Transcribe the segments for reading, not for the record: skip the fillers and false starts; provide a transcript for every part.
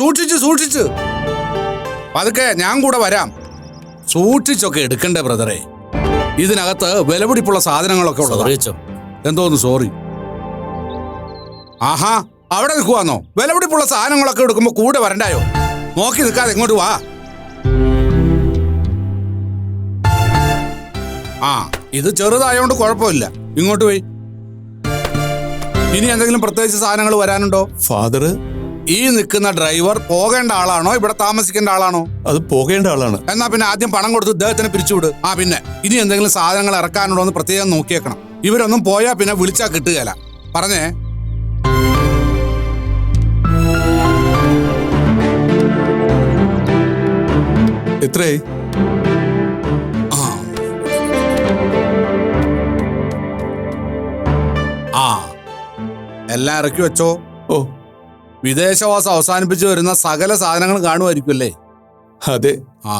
സൂക്ഷിച്ച് പതുക്കെ ഞാൻ കൂടെ വരാം. സൂക്ഷിച്ചൊക്കെ എടുക്കണ്ടേ ബ്രദറെ, ഇതിനകത്ത് വിലപിടിപ്പുള്ള സാധനങ്ങളൊക്കെ ഉള്ളതാ. എന്തോന്ന് സോറി? ആഹാ, അവിടെ നിൽക്കുവാന്നോ? വിലപിടിപ്പുള്ള സാധനങ്ങളൊക്കെ എടുക്കുമ്പോ കൂടെ വരണ്ടായോ? നോക്കി നിൽക്കാതെ ഇങ്ങോട്ട് വാ. ആ, ഇത് ചെറുതായോണ്ട് കുഴപ്പമില്ല, ഇങ്ങോട്ട് പോയി. ഇനി എന്തെങ്കിലും പ്രത്യേകിച്ച് സാധനങ്ങൾ വരാനുണ്ടോ? ഫാദർ, ഈ നിൽക്കുന്ന ഡ്രൈവർ പോകേണ്ട ആളാണോ ഇവിടെ താമസിക്കേണ്ട ആളാണോ? അത് പോകേണ്ട ആളാണ്. എന്നാ പിന്നെ ആദ്യം പണം കൊടുത്ത് ഇദ്ദേഹത്തിന് പിരിച്ചുവിട്. ആ, പിന്നെ ഇനി എന്തെങ്കിലും സാധനങ്ങൾ ഇറക്കാനുണ്ടോ എന്ന് പ്രത്യേകം നോക്കിയേക്കണം. ഇവരൊന്നും പോയാ പിന്നെ വിളിച്ചാ കിട്ടുകയില്ല. പറഞ്ഞേ. എത്രേ? ആ, എല്ലാം ഇറക്കി വെച്ചോ. ഓ, വിദേശവാസം അവസാനിപ്പിച്ചു വരുന്ന സകല സാധനങ്ങളും കാണുമായിരിക്കുമല്ലേ? അതെ. ആ,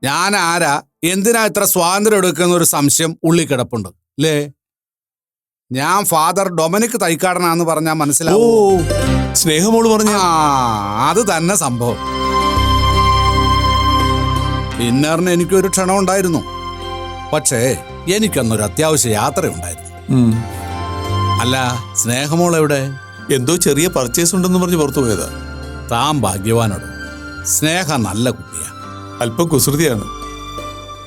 ഞാൻ ആരാ, എന്തിനാ ഇത്ര സ്വാതന്ത്ര്യം എടുക്കുന്ന ഒരു സംശയം ഉള്ളിൽ കിടപ്പുണ്ട് അല്ലേ? ഞാൻ ഫാദർ ഡൊമിനിക് തൈക്കാടനാന്ന് പറഞ്ഞാൽ മനസ്സിലാവോ? സ്നേഹമോള് പറഞ്ഞ അത് തന്നെ സംഭവം. ഡിന്നറിന് എനിക്കൊരു ക്ഷണം ഉണ്ടായിരുന്നു, പക്ഷേ എനിക്കൊന്നൊരു അത്യാവശ്യ യാത്രയുണ്ടായിരുന്നു. അല്ല, സ്നേഹമോൾ എവിടെ? എന്തോ ചെറിയ പർച്ചേസ് ഉണ്ടെന്ന് പറഞ്ഞ് പുറത്തു പോയതാ. താൻ ഭാഗ്യവാനോട്. സ്നേഹ നല്ല കുട്ടിയാ, അല്പം കുസൃതിയാണ്.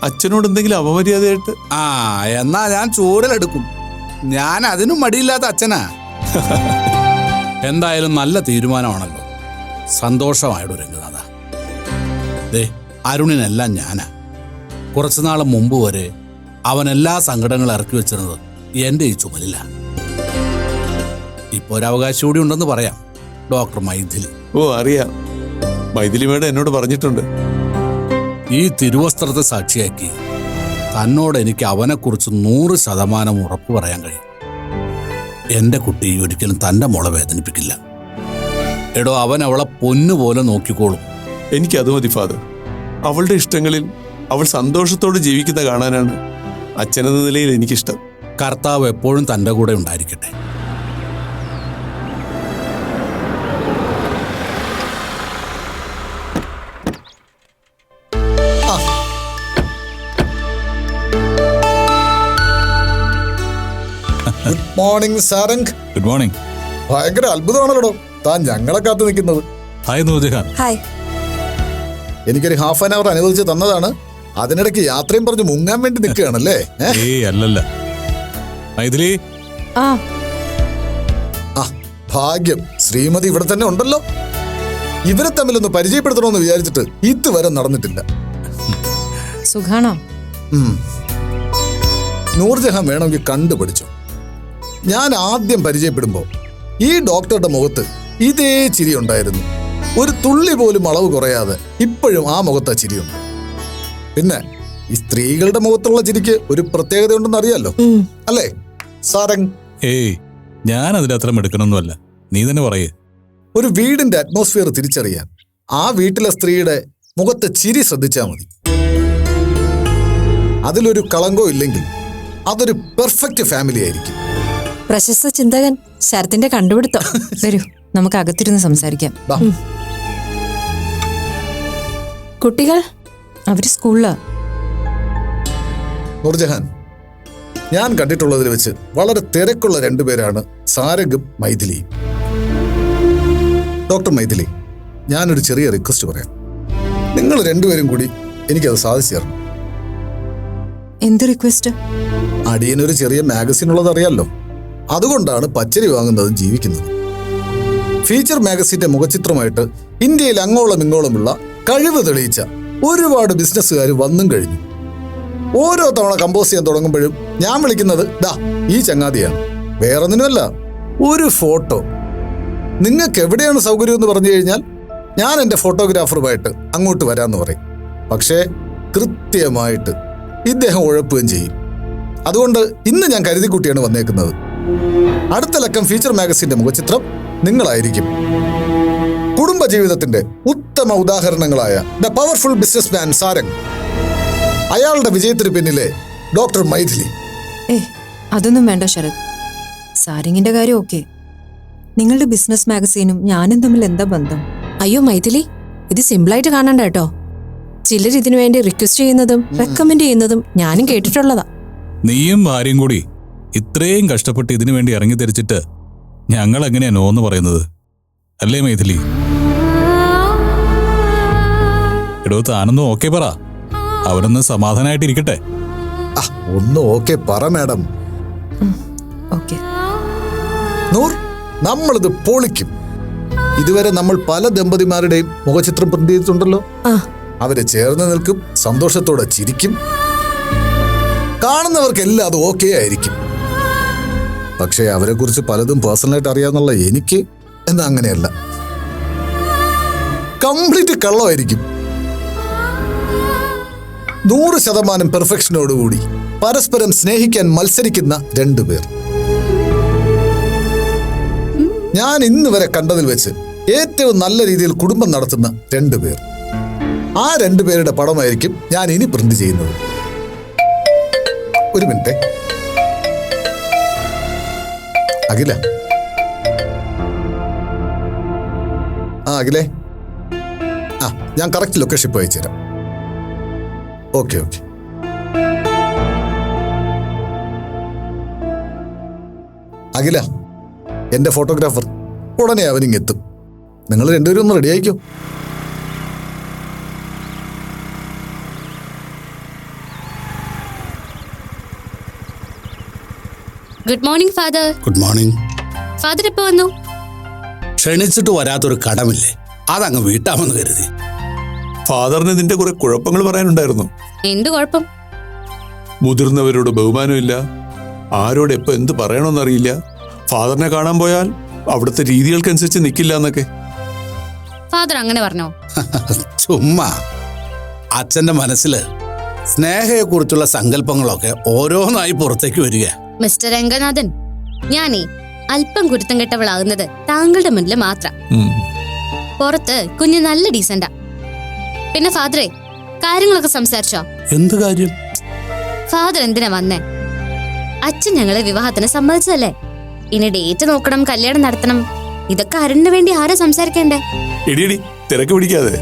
അച്ഛനോട് എന്തെങ്കിലും അപമര്യാദയായിട്ട്? ആ, എന്നാ ഞാൻ ചൂരലെടുക്കും. ഞാൻ അതിനും മടിയില്ലാത്ത അച്ഛനാ. എന്തായാലും നല്ല തീരുമാനമാണല്ലോ. സന്തോഷമായിടൂ രംഗനാഥ. ദേ, അരുണിനെല്ലാം ഞാനാ. കുറച്ചുനാൾ മുമ്പ് വരെ അവൻ എല്ലാ സങ്കടങ്ങളും ഇറക്കി വെച്ചിരുന്നത് എൻ്റെ ഈ ചുമലില്ല. ഇപ്പൊ ഒരവകാശം കൂടി ഉണ്ടെന്ന് പറയാം, ഡോക്ടർ മൈഥിലി. ഓ, അറിയാം. മൈഥിലി മേഡം എന്നോട് പറഞ്ഞിട്ടുണ്ട്. ഈ തിരുവസ്ത്രത്തെ സാക്ഷിയാക്കി തന്നോട് എനിക്ക് അവനെക്കുറിച്ച് 100% ഉറപ്പ് പറയാൻ കഴിയും. എൻ്റെ കുട്ടി ഒരിക്കലും തൻ്റെ മോളെ വേദനിപ്പിക്കില്ല. എടോ, അവൻ അവളെ പൊന്നുപോലെ നോക്കിക്കോളും. എനിക്കത് മതി ഫാദർ. അവളുടെ ഇഷ്ടങ്ങളിൽ അവൾ സന്തോഷത്തോടെ ജീവിക്കുന്ന കാണാനാണ് അച്ഛനെന്ന നിലയിൽ എനിക്കിഷ്ടം. കർത്താവ് എപ്പോഴും തൻ്റെ കൂടെ ഉണ്ടായിരിക്കട്ടെ. Good morning Sarang. Good morning. ഭയങ്കര അത്ഭുതമാണല്ലോ താൻ ഞങ്ങളെ കാത്തു നിൽക്കുന്നത്. ഹായ് നൂർജഹാൻ. ഹായ്. എനിക്കൊരു ഹാഫ് ആൻ അവർ അനുവദിച്ച് തന്നതാണ്. അതിനിടയ്ക്ക് യാത്രയും പറഞ്ഞ് മുങ്ങാൻ വേണ്ടി നിൽക്കുകയാണല്ലേ? അല്ലല്ല മൈഥിലി. ആ, ഭാഗ്യം, ശ്രീമതി ഇവിടെ തന്നെ ഉണ്ടല്ലോ. ഇവരെ തമ്മിലൊന്ന് പരിചയപ്പെടുത്തണമെന്ന് വിചാരിച്ചിട്ട് ഇതുവരെ നടന്നിട്ടില്ല. സുഖാണോ? നൂർജഹാൻ വേണമെങ്കിൽ കണ്ടുപിടിച്ചു. ഞാൻ ആദ്യം പരിചയപ്പെടുമ്പോ ഈ ഡോക്ടറുടെ മുഖത്ത് ഇതേ ചിരി ഉണ്ടായിരുന്നു. ഒരു തുള്ളി പോലും അളവ് കുറയാതെ ഇപ്പോഴും ആ മുഖത്ത് ആ ചിരിയുണ്ട്. പിന്നെ ഈ സ്ത്രീകളുടെ മുഖത്തുള്ള ചിരിക്ക് ഒരു പ്രത്യേകത ഉണ്ടെന്ന് അറിയാലോ, അല്ലേ സാരംഗ്? ഞാൻ അതിലത്ര എടുക്കണമെന്നല്ല, നീ തന്നെ പറയേ. ഒരു വീടിന്റെ അറ്റ്മോസ്ഫിയർ തിരിച്ചറിയാൻ ആ വീട്ടിലെ സ്ത്രീയുടെ മുഖത്തെ ചിരി ശ്രദ്ധിച്ചാൽ മതി. അതിലൊരു കളങ്കോ ഇല്ലെങ്കിൽ അതൊരു പെർഫെക്റ്റ് ഫാമിലി ആയിരിക്കും. പ്രശസ്ത ചിന്തകൻ ശരത്തിന്റെ കണ്ടുപിടുത്തം. വരൂ, നമുക്ക് അകത്തിരുന്ന് സംസാരിക്കാം. കുട്ടികൾ അവര് സ്കൂളിലാ. നൂർജഹാൻ, ഞാൻ കണ്ടിട്ടുള്ളതിൽ വെച്ച് വളരെ തിരക്കുള്ള രണ്ടുപേരാണ് സാരംഗും മൈഥിലിയും. ഡോക്ടർ മൈഥിലി, ഞാനൊരു ചെറിയ റിക്വസ്റ്റ് പറയാം. നിങ്ങൾ രണ്ടുപേരും കൂടി എനിക്കത് സാധിച്ചു തരണം. എന്ത് റിക്വസ്റ്റ്? അടിയനൊരു ചെറിയ മാഗസിൻ ഉള്ളത് അറിയാലോ. അതുകൊണ്ടാണ് പച്ചരി വാങ്ങുന്നതും ജീവിക്കുന്നതും. ഫീച്ചർ മാഗസിന്റെ മുഖചിത്രമായിട്ട് ഇന്ത്യയിൽ അങ്ങോളം ഇങ്ങോളമുള്ള കഴിവ് തെളിയിച്ച ഒരുപാട് ബിസിനസ്സുകാർ വന്നും കഴിഞ്ഞു. ഓരോ തവണ കമ്പോസ് ചെയ്യാൻ തുടങ്ങുമ്പോഴും ഞാൻ വിളിക്കുന്നത് ദാ ഈ ചങ്ങാതിയാണ്. വേറൊന്നിനുമല്ല, ഒരു ഫോട്ടോ. നിങ്ങൾക്ക് എവിടെയാണ് സൗകര്യം എന്ന് പറഞ്ഞു കഴിഞ്ഞാൽ ഞാൻ എൻ്റെ ഫോട്ടോഗ്രാഫറുമായിട്ട് അങ്ങോട്ട് വരാമെന്ന് പറയും. പക്ഷേ കൃത്യമായിട്ട് ഇദ്ദേഹം ഉഴപ്പുകയും ചെയ്യും. അതുകൊണ്ട് ഇന്ന് ഞാൻ കരുതിക്കുട്ടിയാണ് വന്നേക്കുന്നത്. അടുത്ത ലക്കം ഫീച്ചർ മാഗസിന്റെ മുഖചിത്രം നിങ്ങളായിരിക്കും. കുടുംബജീവിതത്തിന്റെ ഉത്തമ ഉദാഹരണങ്ങളായ the powerful business man Sarang, അയാളുടെ വിജയത്തിന് പിന്നിലെ ഡോക്ടർ മൈഥിലി. അതൊന്നും വേണ്ട ശരത്. സാരംഗിന്റെ കാര്യം ഓക്കെ. നിങ്ങളുടെ ബിസിനസ് മാഗസീനും ഞാനും തമ്മിൽ എന്താ ബന്ധം? അയ്യോ മൈഥിലി, ഇത് സിമ്പിളായിട്ട് കാണണ്ട കേട്ടോ. ചിലർ ഇതിനു വേണ്ടി റിക്വസ്റ്റ് ചെയ്യുന്നതും റെക്കമെൻഡ് ചെയ്യുന്നതും ഞാനും കേട്ടിട്ടുള്ളതാ. നീയും ഭാര്യയും കൂടി ഇത്രയും കഷ്ടപ്പെട്ട് ഇതിനു വേണ്ടി ഇറങ്ങി തിരിച്ചിട്ട് ഞങ്ങൾ എങ്ങനെയാ നോന്ന് പറയുന്നത്? അല്ലേ മൈഥിലി? എടോ, താനൊന്ന് ഓക്കെ പറ, അവരൊന്ന് സമാധാനമായിട്ടിരിക്കട്ടെ. ഒന്ന് ഓക്കെ പറ മാഡം. ഓക്കെ. നൂർ, നമ്മളിത് പൊളിക്കും. ഇതുവരെ നമ്മൾ പല ദമ്പതിമാരുടെയും മുഖചിത്രം പ്രിന്റ് ചെയ്തിട്ടുണ്ടല്ലോ. അവര് ചേർന്ന് നിൽക്കും, സന്തോഷത്തോടെ ചിരിക്കും. കാണുന്നവർക്കെല്ലാം അത് ഓക്കെ ആയിരിക്കും. പക്ഷേ അവരെ കുറിച്ച് പലതും പേഴ്സണലായിട്ട് അറിയാന്നുള്ള എനിക്ക് എന്നാ അങ്ങനെയല്ല. കംപ്ലീറ്റ് കള്ളമായിരിക്കും. 100% പെർഫെക്ഷനോടുകൂടി പരസ്പരം സ്നേഹിക്കാൻ മത്സരിക്കുന്ന രണ്ടുപേർ. ഞാൻ ഇന്ന് വരെ കണ്ടതിൽ വെച്ച് ഏറ്റവും നല്ല രീതിയിൽ കുടുംബം നടത്തുന്ന രണ്ടുപേർ. ആ രണ്ടുപേരുടെ പടമായിരിക്കും ഞാൻ ഇനി പ്രിന്റ് ചെയ്യുന്നത്. ഒരു മിനിറ്റ്. അഖില, അഖിലേ, ഞാൻ കറക്റ്റ് ലൊക്കേഷൻ ഇപ്പോൾ അയച്ചു തരാം. ഓക്കെ. അഖില, എന്റെ ഫോട്ടോഗ്രാഫർ ഉടനെ അവനിങ്ങെത്തും. നിങ്ങൾ രണ്ടുപേരും ഒന്ന് റെഡി ആയിക്കോ. Good morning father. Good morning. Father എപ്പോ വന്നു? ക്ഷണിച്ചിട്ട് വരാത്തൊരു കടമില്ലേ, അതങ്ങ് വീട്ടാമെന്ന് കരുതി. ഫാദറിന് ഇതിന്റെ കുറെ കുഴപ്പങ്ങൾ പറയാനുണ്ടായിരുന്നു. എന്ത് കുഴപ്പം? മുതിർന്നവരോട് ബഹുമാനമില്ല, ആരോട് എപ്പോ എന്ത് പറയണമെന്നറിയില്ല, ഫാദറിനെ കാണാൻ പോയാൽ അവിടുത്തെ രീതികൾക്കനുസരിച്ച് നിൽക്കില്ല എന്നൊക്കെ. ഫാദർ അങ്ങനെ പറഞ്ഞോ? ചുമ്മാ. അച്ഛന്റെ മനസ്സില് സ്നേഹയെക്കുറിച്ചുള്ള സങ്കല്പങ്ങളൊക്കെ ഓരോന്നായി പുറത്തേക്ക് വരിക. മിസ്റ്റർ രംഗനാഥൻ, ഞാനേ അല്പം കുരുത്തം കെട്ടവളാകുന്നത് താങ്കളുടെ മുന്നിൽ മാത്രം. പുറത്ത് കുഞ്ഞ് നല്ല ഡീസന്റാ. പിന്നെ ഫാദറെ, കാര്യങ്ങളൊക്കെ സംസാരിച്ചോ? എന്ത് കാര്യം? ഫാദർ എന്തിനാ വന്നേ? അച്ഛൻ ഞങ്ങളെ വിവാഹത്തിന് സമ്മതിച്ചതല്ലേ. ഇനി ഡേറ്റ് നോക്കണം, കല്യാണം നടത്തണം. ഇതൊക്കെ അരുണിന് വേണ്ടി ആരാ സംസാരിക്കണ്ടേ? എടിയടി, തിരക്ക് പിടിക്കാതെ.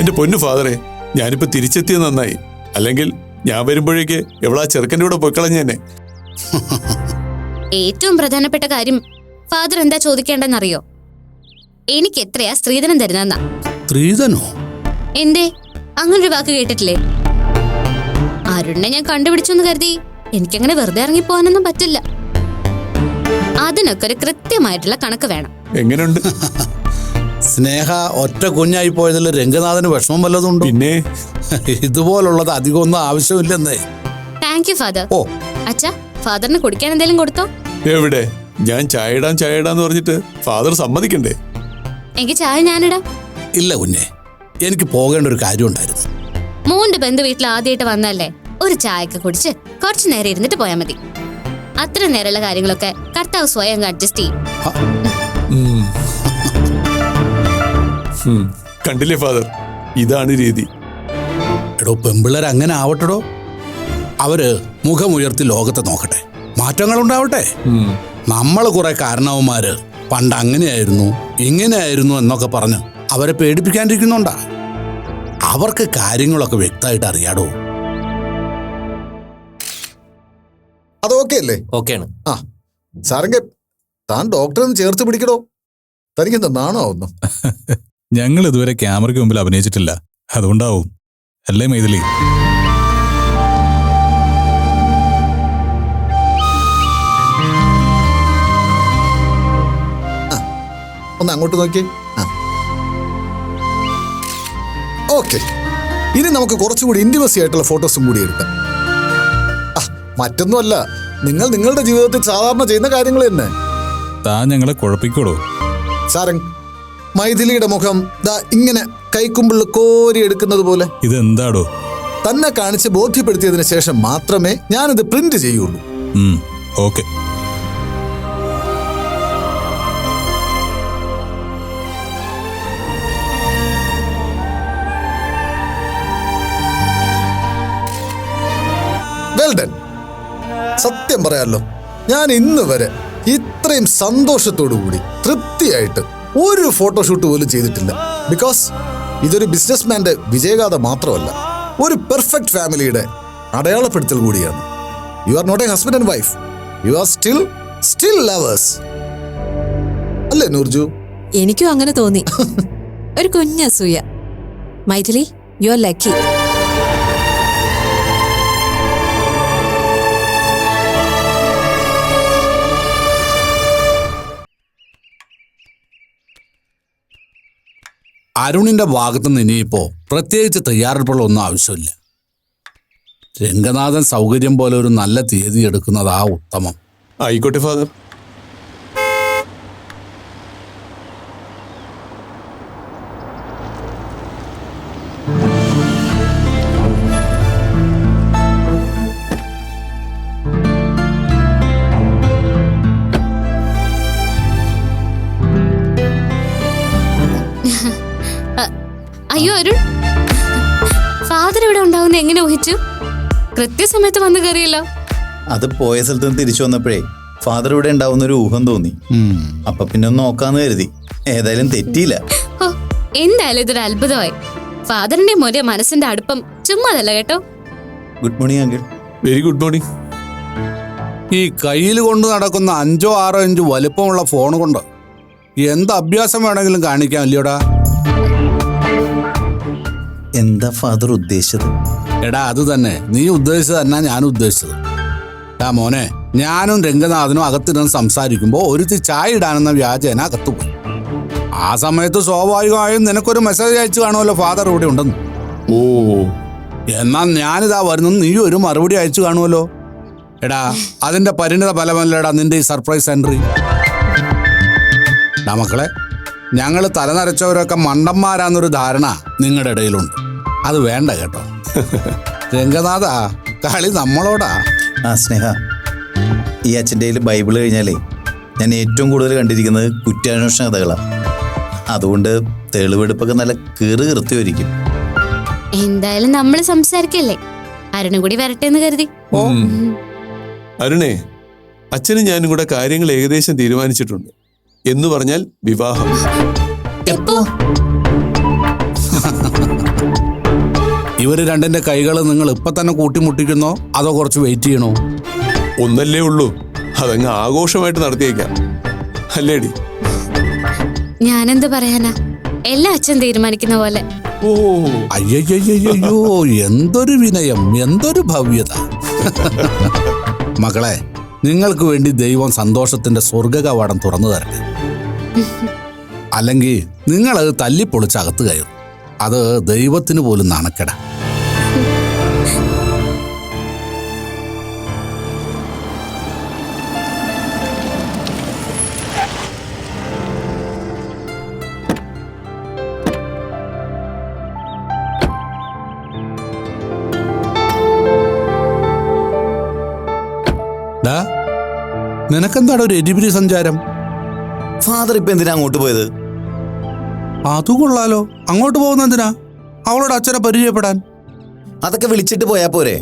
എന്റെ പൊന്നു ഫാദറെ, ഞാനിപ്പോ തിരിച്ചെത്തിയത് നന്നായി. അല്ലെങ്കിൽ ഞാൻ വരുമ്പോഴേക്ക് എവളാ ചെറുക്കൻ്റെ കൂടെ പൊയ്ക്കളഞ്ഞെന്നെ. ഏറ്റവും പ്രധാനപ്പെട്ട കാര്യം ഫാദർ എന്താ ചോദിക്കേണ്ടെന്നറിയോ? എനിക്ക് എത്രയാ സ്ത്രീധനം തരുന്നെന്നാ. സ്ത്രീധനോ? എന്തേ, അങ്ങനൊരു വാക്ക് കേട്ടിട്ടില്ലേ? അരുണിനെ ഞാൻ കണ്ടുപിടിച്ചെന്ന് കരുതി എനിക്കങ്ങനെ വെറുതെ ഇറങ്ങിപ്പോവാനൊന്നും പറ്റില്ല. അതിനൊക്കെ ഒരു കൃത്യമായിട്ടുള്ള കണക്ക് വേണം. എങ്ങനെയുണ്ട് സ്നേഹ? ഒറ്റ കുഞ്ഞായി പോയതിൽ രംഗനാഥന് വിഷമം വല്ലതുണ്ടോ? പിന്നെ ഇതുപോലുള്ളത് അധികമൊന്നും ആവശ്യമില്ലെന്നേ. Thank you father. ഓ, അച്ഛാ, ഫാദറിന് കുടിക്കാൻ എന്തെങ്കിലും കൊടുത്തോ? എവിടെ? ഞാൻ ചായയിടാന്ന് പറഞ്ഞിട്ട് ഫാദർ സമ്മതിക്കണ്ടേ? എനിക്ക് ചായ ഞാനിടാം. ഇല്ല കുഞ്ഞെ, എനിക്ക് പോകേണ്ട ഒരു കാര്യം ഉണ്ടായിരുന്നു. മോന്റെ ബന്ധു വീട്ടിൽ ആദ്യമായിട്ട് വന്നല്ലേ, ഒരു ചായക്ക് കുടിച്ച് കുറച്ചു നേരം ഇരുന്നിട്ട് പോയാൽ മതി. അത്ര നേരമുള്ള കാര്യങ്ങളൊക്കെ കർത്താവ് സ്വയം അഡ്ജസ്റ്റ് ചെയ്യും. കണ്ടില്ലേ ഫാദർ, ഇതാണ് രീതി. എടോ, പെമ്പിള്ളേർ അങ്ങനെ ആവട്ടെടോ. അവര് മുഖമുയർത്തി ലോകത്തെ നോക്കട്ടെ, മാറ്റങ്ങൾ ഉണ്ടാവട്ടെ. നമ്മൾ കുറെ കാരണവന്മാര് പണ്ട് അങ്ങനെയായിരുന്നു ഇങ്ങനെയായിരുന്നു എന്നൊക്കെ പറഞ്ഞ് അവരെ പേടിപ്പിക്കാണ്ടിരിക്കുന്നുണ്ടാ. അവർക്ക് കാര്യങ്ങളൊക്കെ വ്യക്തമായിട്ട് അറിയാടോ. അത് ഓക്കെ അല്ലേ? ഓക്കെയാണ്. സാരംഗ, താൻ ഡോക്ടറെ ചേർത്ത് പിടിക്കടോ. തനിക്കെന്താ നാണോ ആവുന്നു? ഞങ്ങൾ ഇതുവരെ ക്യാമറയ്ക്ക് മുമ്പിൽ അഭിനയിച്ചിട്ടില്ല, അതുകൊണ്ടാവും. അല്ലേ മൈഥിലി? ഒന്ന് അങ്ങോട്ട് നോക്കി. ഓക്കെ, ഇനി നമുക്ക് കുറച്ചുകൂടി ഇന്റിമസി ആയിട്ടുള്ള ഫോട്ടോസും കൂടി എടുക്കാം. മറ്റൊന്നുമല്ല, നിങ്ങൾ നിങ്ങളുടെ ജീവിതത്തിൽ സാധാരണ ചെയ്യുന്ന കാര്യങ്ങൾ തന്നെ. താൻ ഞങ്ങളെ കുഴപ്പിക്കോടോ. സാരംഗ്, മൈഥിലിയുടെ മുഖം ദാ ഇങ്ങനെ കൈക്കുമ്പിൾ കോരി എടുക്കുന്നത് പോലെ ഇതെന്താടോ? തന്നെ കാണിച്ച് ബോധ്യപ്പെടുത്തിയതിനു ശേഷം മാത്രമേ ഞാനിത് പ്രിന്റ് ചെയ്യുള്ളൂ. ഓക്കെ. Well done. സത്യം പറയാലോ, ഞാൻ ഇന്ന് വരെ ഇത്രയും സന്തോഷത്തോടു കൂടി തൃപ്തിയായിട്ട് ഒരു ഫോട്ടോഷൂട്ട് പോലും ചെയ്തിട്ടില്ല. ബിക്കോസ് ഇതൊരു ബിസിനസ്മാന്റെ വിജയഗാഥ മാത്രമല്ല, ഒരു പെർഫെക്റ്റ് ഫാമിലിയുടെ അടയാളപ്പെടുത്തൽ കൂടിയാണ്. You are not a husband and wife, you are still lovers. അല്ലേ നൂർജു? എനിക്കും അങ്ങനെ തോന്നി. ഒരു കുഞ്ഞസൂയ. Maithili, you are lucky. അരുണിന്റെ ഭാഗത്തുനിന്ന് ഇനിയിപ്പോ പ്രത്യേകിച്ച് തയ്യാറെടുപ്പുകളൊന്നും ആവശ്യമില്ല. രംഗനാഥൻ സൗകര്യം പോലെ ഒരു നല്ല തീയതി എടുക്കുന്നതാ ഉത്തമം. ആയിക്കോട്ടെ ഫാദർ. അയ്യോ അരുൺ, ഫാദർ ഇവിടെ ഉണ്ടാവുന്ന എങ്ങനെ ഊഹിച്ചു? കൃത്യസമയത്ത് വന്നു കയറിയല്ലോ. അത് പോയ സ്ഥലത്ത് നിന്ന് തിരിച്ചു വന്നപ്പോഴേ ഫാദർ ഇവിടെ ഉണ്ടാവുന്ന ഒരു ഊഹം തോന്നി. അപ്പൊ പിന്നെ ഒന്ന് നോക്കാന്ന് കരുതി. ഏതായാലും തെറ്റിയില്ല. ഓ, എന്തായാലും ഇതൊരു അത്ഭുതമായി. ഫാദറിന്റെ മോന്റെ മനസ്സിന്റെ അടുപ്പം ചുമ്മാതല്ല കേട്ടോ. Good morning uncle. Very good morning. ഈ കയ്യിൽ കൊണ്ട് നടക്കുന്ന 5 6 ഇഞ്ച് വലുപ്പമുള്ള ഫോൺ കൊണ്ട് എന്ത് അഭ്യാസം വേണമെങ്കിലും കാണിക്കാം അല്ലയോടാ? എന്താ ഫാദർ ഉദ്ദേശിച്ചത്? എടാ അത് തന്നെ, നീ ഉദ്ദേശിച്ചത് തന്നെ ഞാൻ ഉദ്ദേശിച്ചത്. മോനെ, ഞാനും രംഗനാഥനും അകത്തിരുന്ന് സംസാരിക്കുമ്പോൾ ഒരുത്തി ചായ ഇടാനെന്ന വ്യാജേന അകത്തുപോയി. ആ സമയത്ത് സ്വാഭാവികമായും നിനക്കൊരു മെസ്സേജ് അയച്ചു കാണുമല്ലോ ഫാദർ ഇവിടെ ഉണ്ടെന്ന്. ഓ, എന്നാൽ ഞാനിതാ വരുന്നു, നീ ഒരു മറുപടി അയച്ചു കാണുമല്ലോ. എടാ അതിന്റെ പരിണിത ഫലമല്ലേടാ നിന്റെ ഈ സർപ്രൈസ് എൻട്രി. മക്കളെ, ഞങ്ങൾ തലനരച്ചവരൊക്കെ മണ്ടന്മാരാന്നൊരു ധാരണ നിങ്ങളുടെ ഇടയിലുണ്ട്. അത് വേണ്ട കേട്ടോ. രംഗനാഥ, കളി നമ്മളോടാ. ആ സ്നേഹ, ഈ അച്ഛൻ്റെ കയ്യിൽ ബൈബിള് കഴിഞ്ഞാലേ ഞാൻ ഏറ്റവും കൂടുതൽ കണ്ടിരിക്കുന്നത് കുറ്റാന്വേഷണ കഥകളാണ്. അതുകൊണ്ട് തെളിവെടുപ്പൊക്കെ നല്ല കീറുകൃത്യമായിരിക്കും. എന്തായാലും നമ്മൾ സംസാരിക്കല്ലേ, അരുണും കൂടി വരട്ടെ എന്ന് കരുതി. അരുണേ, അച്ഛനും ഞാനും കൂടെ കാര്യങ്ങൾ ഏകദേശം തീരുമാനിച്ചിട്ടുണ്ട്. എന്ന് പറഞ്ഞാൽ വിവാഹം. എപ്പോ? ഇവര് രണ്ടിന്റെ കൈകൾ നിങ്ങൾ ഇപ്പൊ തന്നെ കൂട്ടിമുട്ടിക്കുന്നോ അതോ കുറച്ച് വെയിറ്റ് ചെയ്യണോ? ഒന്നല്ലേ ഉള്ളൂ, അതങ്ങ് ആഘോഷമായിട്ട് നടത്തിയേക്കാം. അല്ലേടി? ഞാനെന്ത് പറയാനാ, എല്ലാം അച്ഛൻ തീരുമാനിക്കുന്ന പോലെ. ഓ, അയ്യോ, എന്തൊരു വിനയം, എന്തൊരു ഭവ്യത. മക്കളെ, നിങ്ങൾക്ക് വേണ്ടി ദൈവം സന്തോഷത്തിന്റെ സ്വർഗകവാടം തുറന്നു തരട്ടെ. അല്ലെങ്കിൽ നിങ്ങളത് തല്ലിപ്പൊളിച്ച് അകത്ത് കയറും. അത് ദൈവത്തിന് പോലും നാണക്കേടാ. നിനക്കെന്താണ് ഒരു എരിപിരി സഞ്ചാരം? ഫാദർ ഇപ്പൊ എന്തിനാ അങ്ങോട്ട് പോയത്? അത് കൊള്ളാലോ. അങ്ങോട്ട് പോകുന്ന എന്തിനാ? അവളോട് അച്ഛനെ പരിചയപ്പെടാൻ. അതൊക്കെ വിളിച്ചിട്ട് പോയാ പോരെ?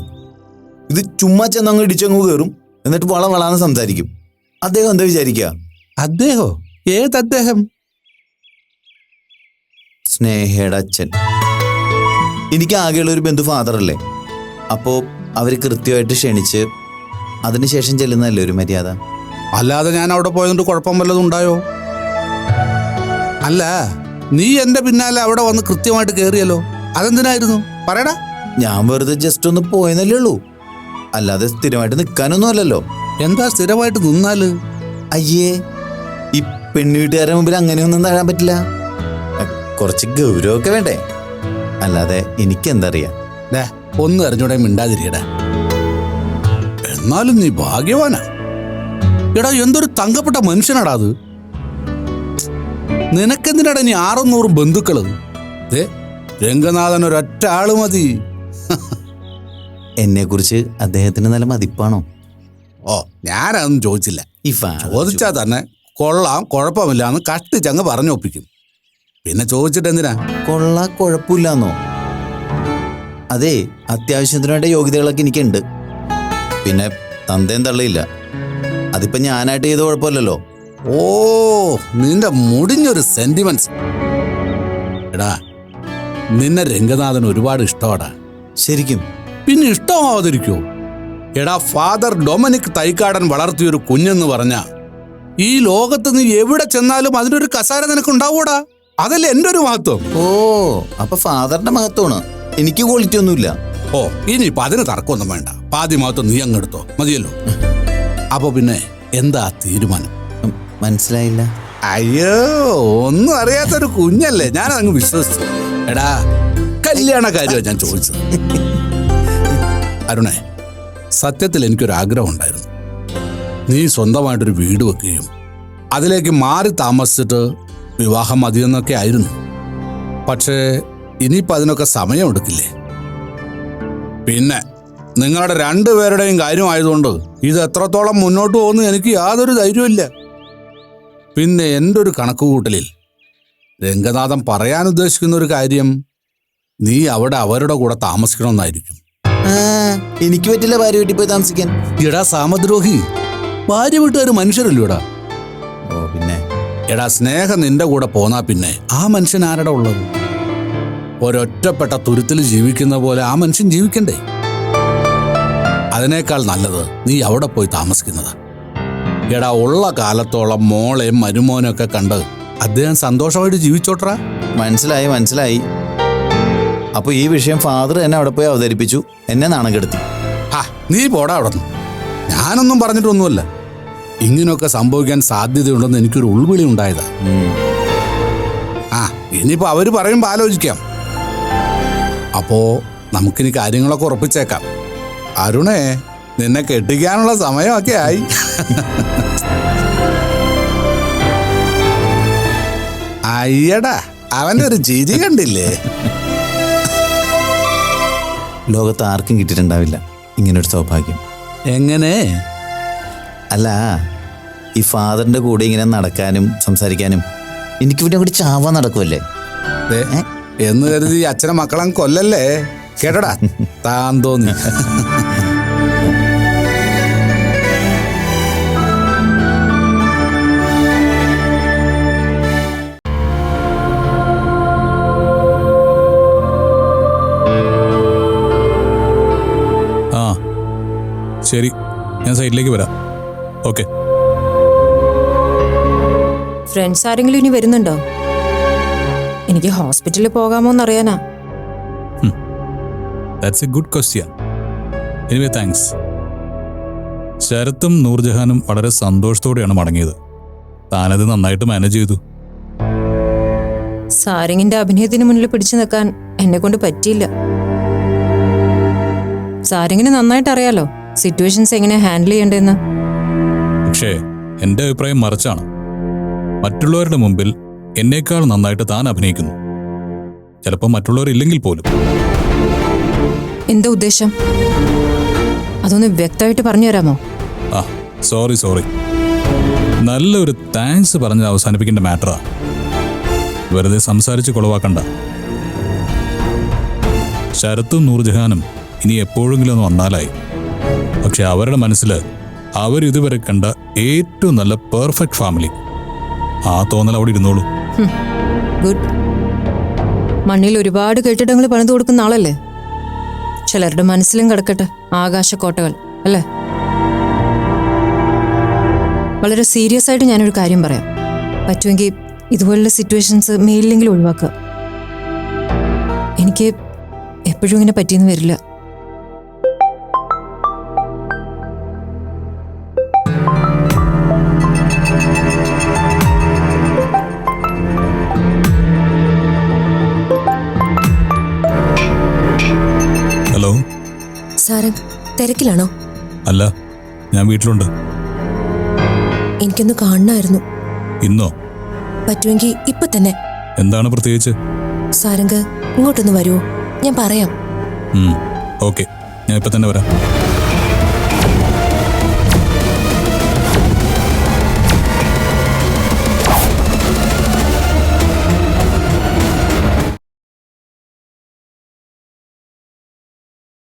ഇത് ചുമ്മാ ചെന്നങ്ങ് ഇടിച്ചങ്ങ് കയറും, എന്നിട്ട് വളവളാന്ന് സംസാരിക്കും. അദ്ദേഹം എന്താ വിചാരിക്കുക? അദ്ദേഹോ? ഏത് അദ്ദേഹം? സ്നേഹയുടെ അച്ഛൻ. എനിക്ക് ആകെയുള്ള ഒരു ബന്ധു ഫാദറല്ലേ. അപ്പോ അവര് കൃത്യമായിട്ട് ക്ഷണിച്ച് അതിനുശേഷം ചെല്ലുന്നതല്ലേ ഒരു മര്യാദ. അല്ലാതെ ഞാൻ അവിടെ പോയതുകൊണ്ട് കുഴപ്പം വല്ലതും ഉണ്ടായോ? അല്ല, നീ എന്റെ പിന്നാലെ അവിടെ വന്ന് കൃത്യമായിട്ട് കയറിയല്ലോ. അതെന്തിനായിരുന്നു? പറയടാ. ഞാൻ വെറുതെ ജസ്റ്റ് ഒന്ന് പോയെന്നല്ലേ ഉള്ളൂ, അല്ലാതെ സ്ഥിരമായിട്ട് നിൽക്കാനൊന്നും അല്ലല്ലോ. എന്താ സ്ഥിരമായിട്ട് നിന്നാല്? അയ്യേ, ഈ പെണ്ണുവീട്ടുകാരുടെ മുമ്പിൽ അങ്ങനെയൊന്നും താഴാൻ പറ്റില്ല. കുറച്ച് ഗൗരവമൊക്കെ വേണ്ടേ? അല്ലാതെ എനിക്കെന്തറിയാം. ഒന്ന് അറിഞ്ഞൂടെ മിണ്ടാതിരിയടാ. എന്നാലും നീ ഭാഗ്യവാനാ. എടാ, എന്തൊരു തങ്കപ്പെട്ട മനുഷ്യനാടാ അത്. നിനക്കെന്തിനാടാ നീ 600 ബന്ധുക്കള്? രംഗനാഥൻ ഒരൊറ്റ ആള് മതി. എന്നെ കുറിച്ച് അദ്ദേഹത്തിന് നല്ല മതിപ്പാണോ? ഓ, ഞാനതൊന്നും ചോദിച്ചില്ല. ഈ ചോദിച്ചാ തന്നെ കൊള്ളാം, കുഴപ്പമില്ലാന്ന് കഷ്ടിച്ചങ്ങ് പറഞ്ഞൊപ്പിക്കും. പിന്നെ ചോദിച്ചിട്ട് എന്തിനാ? കുഴപ്പമില്ലാന്നോ? അതെ, അത്യാവശ്യത്തിന് വേണ്ട യോഗ്യതകളൊക്കെ എനിക്കുണ്ട്. പിന്നെ തന്തയും തള്ളിയില്ല. അതിപ്പോ ഞാനായിട്ട് ചെയ്ത കുഴപ്പമില്ലല്ലോ. ഓ, നിന്റെ മുടിഞ്ഞൊരു സെന്റിമെന്റ്സ്. എടാ, നിന്നെ രംഗനാഥൻ ഒരുപാട് ഇഷ്ടമാടാ. ശരിക്കും? പിന്നെ ഇഷ്ടമാവാതിരിക്കോ? എടാ, ഫാദർ ഡൊമിനിക് തൈക്കാടൻ വളർത്തിയൊരു കുഞ്ഞെന്ന് പറഞ്ഞ ഈ ലോകത്ത് നീ എവിടെ ചെന്നാലും അതിനൊരു കസാര നിനക്കുണ്ടാവൂടാ. അതല്ലേ എൻ്റെ ഒരു മഹത്വം. ഓ, അപ്പൊ ഫാദറിന്റെ മഹത്വമാണ്, എനിക്ക് ക്വാളിറ്റി ഒന്നുമില്ല. ഓ, ഇനിയിപ്പൊ അതിന് തർക്കമൊന്നും വേണ്ട. പാതി മഹത്വം നീ അങ്ങെടുത്തോ, മതിയല്ലോ. അപ്പൊ പിന്നെ എന്താ തീരുമാനം? മനസ്സിലായില്ല. അയ്യോ, ഒന്നും അറിയാത്തൊരു കുഞ്ഞല്ലേ, ഞാനതങ്ങ് വിശ്വസിച്ചു. എടാ, കല്യാണ കാര്യമാണ് ഞാൻ ചോദിച്ചത്. അരുണേ, സത്യത്തിൽ എനിക്കൊരു ആഗ്രഹം ഉണ്ടായിരുന്നു. നീ സ്വന്തമായിട്ടൊരു വീട് വെക്കുകയും അതിലേക്ക് മാറി താമസിച്ചിട്ട് വിവാഹം മതിയെന്നൊക്കെ ആയിരുന്നു. പക്ഷേ ഇനിയിപ്പോൾ അതിനൊക്കെ സമയമെടുക്കില്ലേ? പിന്നെ നിങ്ങളുടെ രണ്ടുപേരുടെയും കാര്യമായതുകൊണ്ട് ഇത് എത്രത്തോളം മുന്നോട്ട് പോകുന്നു എനിക്ക് യാതൊരു ധൈര്യമില്ല. പിന്നെ എൻ്റെ ഒരു കണക്കുകൂട്ടലിൽ രംഗനാഥൻ പറയാൻ ഉദ്ദേശിക്കുന്ന ഒരു കാര്യം, നീ അവിടെ അവരുടെ കൂടെ താമസിക്കണമെന്നായിരിക്കും. എനിക്ക് പറ്റില്ല ഭാര്യ വീട്ടിൽ പോയി താമസിക്കാൻ. എടാ സാമദ്രോഹി, ഭാര്യ വീട്ടുകാർ മനുഷ്യരല്ലോടാ. ഓ പിന്നെ. എടാ, സ്നേഹം നിന്റെ കൂടെ പോന്നാ പിന്നെ ആ മനുഷ്യൻ ആരുടെ ഉള്ളത്? ഒരൊറ്റപ്പെട്ട തുരുത്തിൽ ജീവിക്കുന്ന പോലെ ആ മനുഷ്യൻ ജീവിക്കണ്ടേ? അതിനേക്കാൾ നല്ലത് നീ അവിടെ പോയി താമസിക്കുന്നതാ. എടാ, ഉള്ള കാലത്തോളം മോളെയും മരുമോനൊക്കെ കണ്ട് അദ്ദേഹം സന്തോഷമായിട്ട് ജീവിച്ചോട്രാ. മനസ്സിലായി. അപ്പൊ ഈ വിഷയം ഫാദർ എന്നെ അവിടെ പോയി അവതരിപ്പിച്ചു, എന്നെ നാണം കെടുത്തി. നീ പോടാ അവിടെ നിന്ന്. ഞാനൊന്നും പറഞ്ഞിട്ടൊന്നുമല്ല. ഇങ്ങനെയൊക്കെ സംഭവിക്കാൻ സാധ്യതയുണ്ടെന്ന് എനിക്കൊരു ഉൾവിളി ഉണ്ടായതാ. ഇനിയിപ്പോ അവര് പറയുമ്പോ ആലോചിക്കാം. അപ്പോ നമുക്കിനി കാര്യങ്ങളൊക്കെ ഉറപ്പിച്ചേക്കാം. അരുണേ, നിന്നെ കെട്ടിക്കാനുള്ള സമയമൊക്കെ ആയി. അയ്യടാ, അവന്റെ ഒരു ചിരി കണ്ടില്ലേ? ലോകത്ത് ആർക്കും കിട്ടിയിട്ടുണ്ടാവില്ല ഇങ്ങനൊരു സൗഭാഗ്യം. എങ്ങനെ? അല്ല, ഈ ഫാദറിന്റെ കൂടെ ഇങ്ങനെ നടക്കാനും സംസാരിക്കാനും എനിക്ക് പിന്നെ കൂടി ചാവാൻ നടക്കുമല്ലേ എന്ന് കരുതി അച്ഛനെ മക്കളെ കൊല്ലല്ലേ. കേട്ടടാ, താൻ തോന്നി. ശരി, ഞാൻ സൈഡിലേക്ക് വരാം. ഓക്കെ. ഫ്രണ്ട്സ് ആരെങ്കിലും ഇനി വരുന്നുണ്ടോ? എനിക്ക് ഹോസ്പിറ്റലിൽ പോകാമോ എന്നറിയാനാ. That's a good question. Anyway thanks. ശരത്തും നൂർജഹാനും വളരെ സന്തോഷത്തോടെയാണ് മടങ്ങിയത്. താനത് നന്നായിട്ട് മാനേജ് ചെയ്തു. സാരംഗിന്റെ അഭിനയത്തിന് മുന്നിൽ പിടിച്ചു നിൽക്കാൻ എന്നെ കൊണ്ട് പറ്റിയില്ല. സാരംഗിന് നന്നായിട്ട് അറിയാലോ സിറ്റുവേഷൻസ് എങ്ങനെ ഹാൻഡിൽ ചെയ്യണ്ടെന്ന്. പക്ഷേ എൻ്റെ അഭിപ്രായം മറിച്ചാണ്. മറ്റുള്ളവരുടെ മുമ്പിൽ എന്നേക്കാൾ നന്നായിട്ട് താൻ അഭിനയിക്കുന്നു. ചിലപ്പോൾ മറ്റുള്ളവരില്ലെങ്കിൽ പോലും. എന്താ ഉദ്ദേശം? അതൊന്ന് വ്യക്തമായിട്ട് പറഞ്ഞു തരാമോ? സോറി. നല്ലൊരു താങ്ക്സ് പറഞ്ഞ് അവസാനിപ്പിക്കേണ്ട മാറ്ററാ. വെറുതെ സംസാരിച്ച് കൊളവാക്കണ്ട. ശരത്തും നൂർജഹാനും ഇനി എപ്പോഴെങ്കിലും ഒന്ന് വന്നാലായി. പക്ഷെ അവരുടെ മനസ്സിൽ അവരിതുവരെ കണ്ട ഏറ്റവും നല്ല പെർഫെക്റ്റ് ഫാമിലി. ആ തോന്നൽ അവിടെ ഇരുന്നോളൂ. ഗുഡ്. മണ്ണിൽ ഒരുപാട് കെട്ടിടങ്ങൾ പണിതു കൊടുക്കുന്ന ആളല്ലേ. ചിലരുടെ മനസ്സിലും കിടക്കട്ടെ ആകാശക്കോട്ടകൾ, അല്ലേ? വളരെ സീരിയസ് ആയിട്ട് ഞാനൊരു കാര്യം പറയാം. പറ്റുമെങ്കിൽ ഇതുപോലുള്ള സിറ്റുവേഷൻസ് മേലിലെങ്കിലും ഒഴിവാക്കുക. എനിക്ക് എപ്പോഴും ഇങ്ങനെ പറ്റിയെന്ന് വരില്ല. ഹലോ സാരംഗ്, തിരക്കിലാണോ? അല്ല, ഞാൻ വീട്ടിലുണ്ട്. എനിക്കൊന്ന് കാണണമായിരുന്നു. ഇന്നോ? പറ്റുമെങ്കിൽ ഇപ്പൊ തന്നെ. എന്താണ് പ്രത്യേകിച്ച്? സാരംഗ്, ഇങ്ങോട്ടൊന്ന് വരുമോ? ഞാൻ പറയാം. ഓക്കെ, ഞാൻ ഇപ്പൊ തന്നെ വരാം.